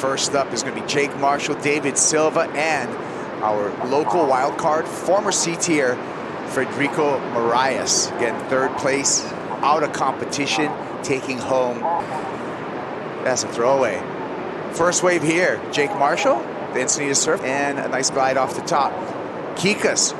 First up is going to be J.Marshall, D.Silva, and our local wild card, former C-tier, Frederico Morais. Again, third place, out of competition, taking home. That's a throwaway. First wave here, J.Marshall, the Encinitas surf, and a nice glide off the top. Kikas,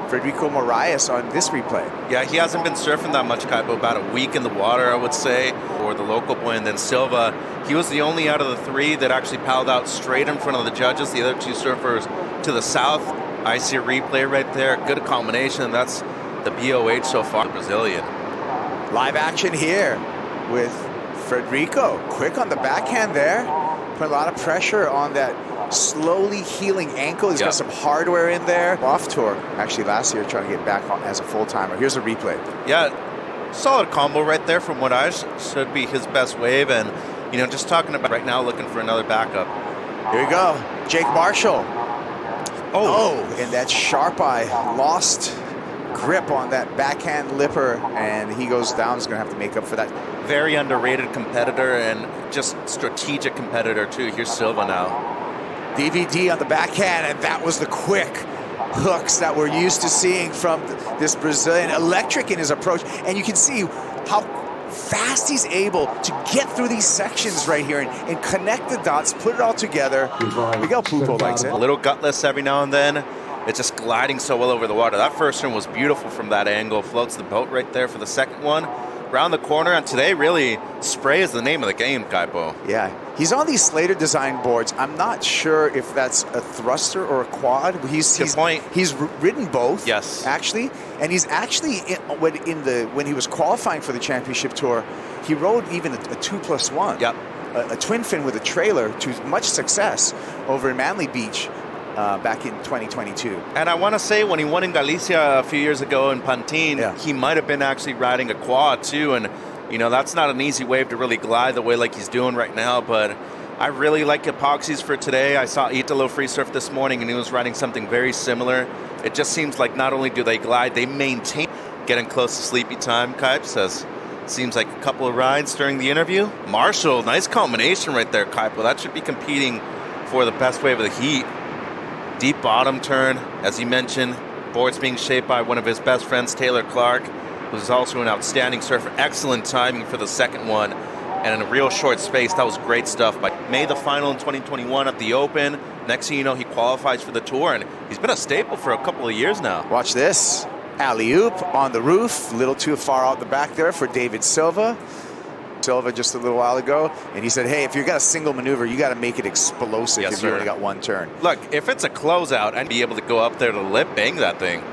Frederico Morais on this replay. Yeah, he hasn't been surfing that much, Kaipo, about a week in the water, I would say, for the local boy. And then Silva, he was the only out of the three that actually paddled out straight in front of the judges. The other two surfers to the south. I see a replay right there. Good combination. That's the BOH so far, Brazilian. Live action here with Frederico. Quick on the backhand there. Put a lot of pressure on that slowly healing ankle. He's got some hardware in there. Off tour, actually last year, trying to get back on as a full-timer. Here's a replay. Yeah, solid combo right there from what I should be his best wave. And, you know, just talking about right now, looking for another backup. Here we go. J.Marshall. Oh, and that sharp eye lost grip on that backhand lipper, and he goes down. He's going to have to make up for that. Very underrated competitor and just strategic competitor, too. Here's Silva now. DVD on the backhand, and that was the quick hooks that we're used to seeing from this Brazilian. Electric in his approach, and you can see how fast he's able to get through these sections right here and connect the dots, put it all together. Miguel Pupo likes it. A little gutless every now and then. It's just gliding so well over the water. That first one was beautiful from that angle. Floats the boat right there for the second one. Round the corner, and today really spray is the name of the game, Kaipo. Yeah, he's on these Slater design boards. I'm not sure if that's a thruster or a quad. He's ridden both. Yes, actually, and he's actually when he was qualifying for the championship tour, he rode even a 2+1. Yep, a twin fin with a trailer to much success over in Manly Beach. Back in 2022. And I want to say when he won in Galicia a few years ago in Pantin, he might have been actually riding a quad too. And, you know, that's not an easy wave to really glide the way like he's doing right now. But I really like epoxies for today. I saw Italo free surf this morning and he was riding something very similar. It just seems like not only do they glide, they maintain getting close to sleepy time. Kaipe says, seems like a couple of rides during the interview. Marshall, nice combination right there, Kaipe. Well, that should be competing for the best wave of the heat. Deep bottom turn, as he mentioned. Board's being shaped by one of his best friends, Taylor Clark, who's also an outstanding surfer. Excellent timing for the second one. And in a real short space, that was great stuff. Made the final in 2021 at the Open. Next thing you know, he qualifies for the tour, and he's been a staple for a couple of years now. Watch this. Alley-oop on the roof. A little too far out the back there for D.Silva. Silva just a little while ago, and he said, hey, if you got a single maneuver, you got to make it explosive if you only got one turn. Look, if it's a closeout, I'd be able to go up there to lip bang that thing.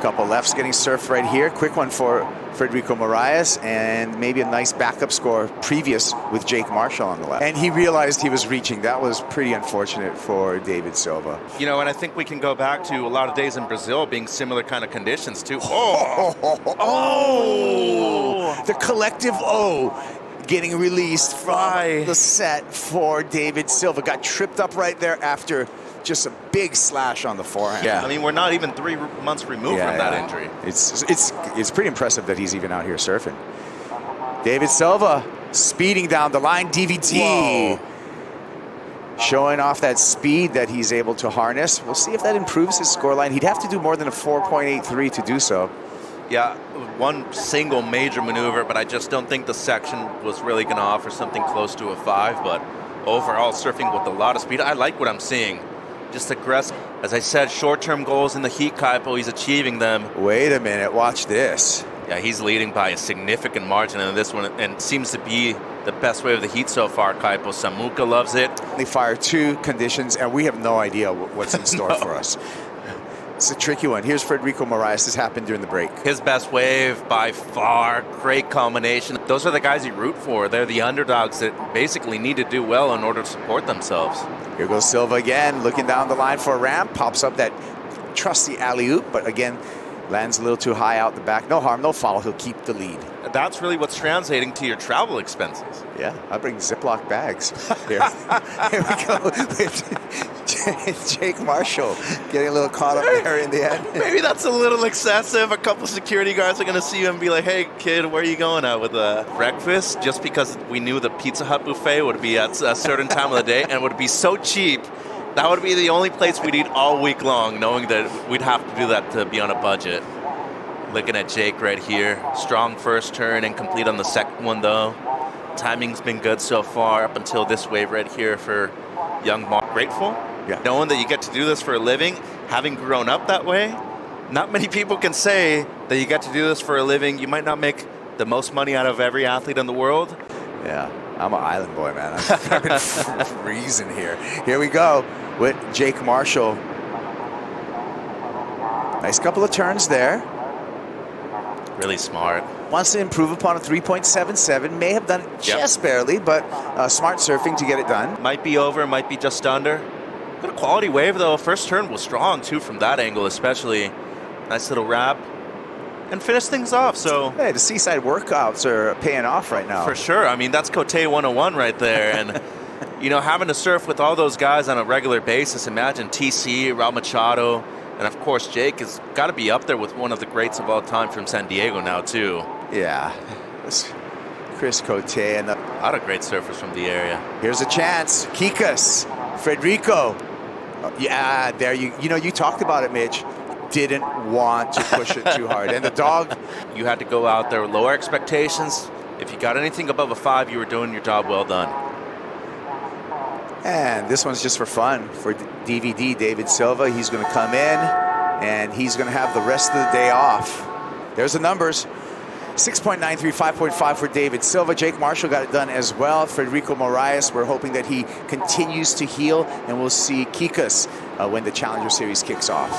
Couple lefts getting surfed right here. Quick one for Frederico Morais, and maybe a nice backup score previous with J.Marshall on the left. And he realized he was reaching. That was pretty unfortunate for D.Silva. You know, and I think we can go back to a lot of days in Brazil being similar kind of conditions too. Oh! The collective O getting released from the set for D.Silva. Got tripped up right there after just a big slash on the forehand. Yeah, I mean, we're not even 3 months removed from that injury. It's pretty impressive that he's even out here surfing. D.Silva speeding down the line. DVD showing off that speed that he's able to harness. We'll see if that improves his scoreline. He'd have to do more than a 4.83 to do so. Yeah, one single major maneuver, but I just don't think the section was really going to offer something close to a 5. But overall, surfing with a lot of speed. I like what I'm seeing. Just aggressive. As I said, short-term goals in the heat, Kaipo, he's achieving them. Wait a minute, watch this. Yeah, he's leading by a significant margin in this one, and seems to be the best wave of the heat so far, Kaipo. Samuka loves it. They fire 2 conditions, and we have no idea what's in store for us. It's a tricky one. Here's Frederico Morais. This happened during the break. His best wave by far. Great combination. Those are the guys you root for. They're the underdogs that basically need to do well in order to support themselves. Here goes Silva again, looking down the line for a ramp. Pops up that trusty alley-oop, but again, lands a little too high out the back. No harm, no foul. He'll keep the lead. That's really what's translating to your travel expenses. Yeah, I bring Ziploc bags. Here we go. Jake Marshall getting a little caught up there in the end. Maybe that's a little excessive. A couple security guards are going to see you and be like, hey, kid, where are you going at with breakfast? Just because we knew the Pizza Hut buffet would be at a certain time of the day and would be so cheap. That would be the only place we'd eat all week long, knowing that we'd have to do that to be on a budget. Looking at Jake right here. Strong first turn and complete on the second one, though. Timing's been good so far up until this wave right here for young Mark. Grateful, knowing that you get to do this for a living, having grown up that way. Not many people can say that you get to do this for a living. You might not make the most money out of every athlete in the world. Yeah, I'm an island boy, man. I'm freezing here. Here we go with Jake Marshall. Nice couple of turns there. Really smart. Wants to improve upon a 3.77. May have done it just barely, but smart surfing to get it done. Might be over, might be just under. Got a quality wave, though. First turn was strong, too, from that angle, especially. Nice little wrap. And finish things off, so... Hey, the seaside workouts are paying off right now. For sure. I mean, that's Cote 101 right there. And, you know, having to surf with all those guys on a regular basis, imagine TC, Raul Machado, and, of course, Jake has got to be up there with one of the greats of all time from San Diego now, too. Yeah. Chris Cote and a lot of great surfers from the area. Here's a chance. Kikas, Frederico. Yeah, there you know, you talked about it, Mitch. Didn't want to push it too hard. And the dog... You had to go out there with lower expectations. If you got anything above a 5, you were doing your job well done. And this one's just for fun for DVD, David Silva. He's going to come in, and he's going to have the rest of the day off. There's the numbers. 6.93, 5.5 for David Silva. J. Marshall got it done as well. Frederico Morais, we're hoping that he continues to heal, and we'll see Kikas when the Challenger Series kicks off.